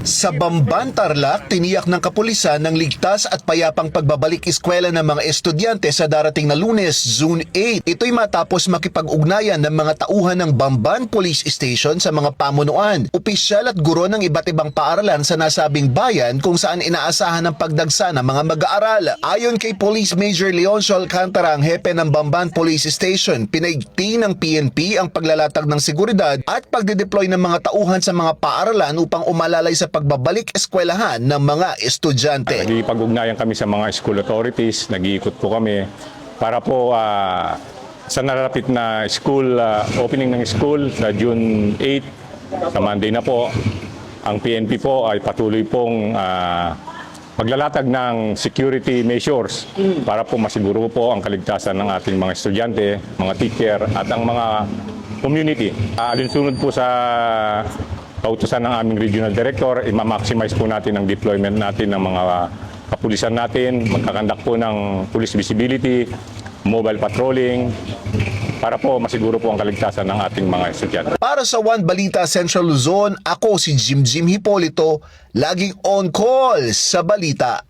Sa Bamban, Tarlac, tiniyak ng kapulisan ng ligtas at payapang pagbabalik eskwela ng mga estudyante sa darating na Lunes, June 8. Ito'y matapos makipag-ugnayan ng mga tauhan ng Bamban Police Station sa mga pamunuan, opisyal at guro ng iba't ibang paaralan sa nasabing bayan kung saan inaasahan ang pagdagsa ng mga mag-aaral. Ayon kay Police Major Leoncio Alcantara, ang hepe ng Bamban Police Station, pinaigting ng PNP ang paglalatag ng seguridad at pagdedeploy ng mga tauhan sa mga paaralan upang umalalay sa pagbabalik eskwelahan ng mga estudyante. Nagipag-ugnayan kami sa mga school authorities, nag-iikot po kami para po sa narapit na school, opening ng school sa June 8, sa Monday na po, ang PNP po ay patuloy pong maglalatag ng security measures para po masiguro po ang kaligtasan ng ating mga estudyante, mga teacher at ang mga community. Alinsunod po sa kautusan ng aming regional director, i-maximize po natin ang deployment natin ng mga kapulisan natin, magkakandak po ng police visibility, mobile patrolling, para po masiguro po ang kaligtasan ng ating mga estudyante. Para sa One Balita Central Luzon, ako si Jim Hipolito, laging on call sa balita.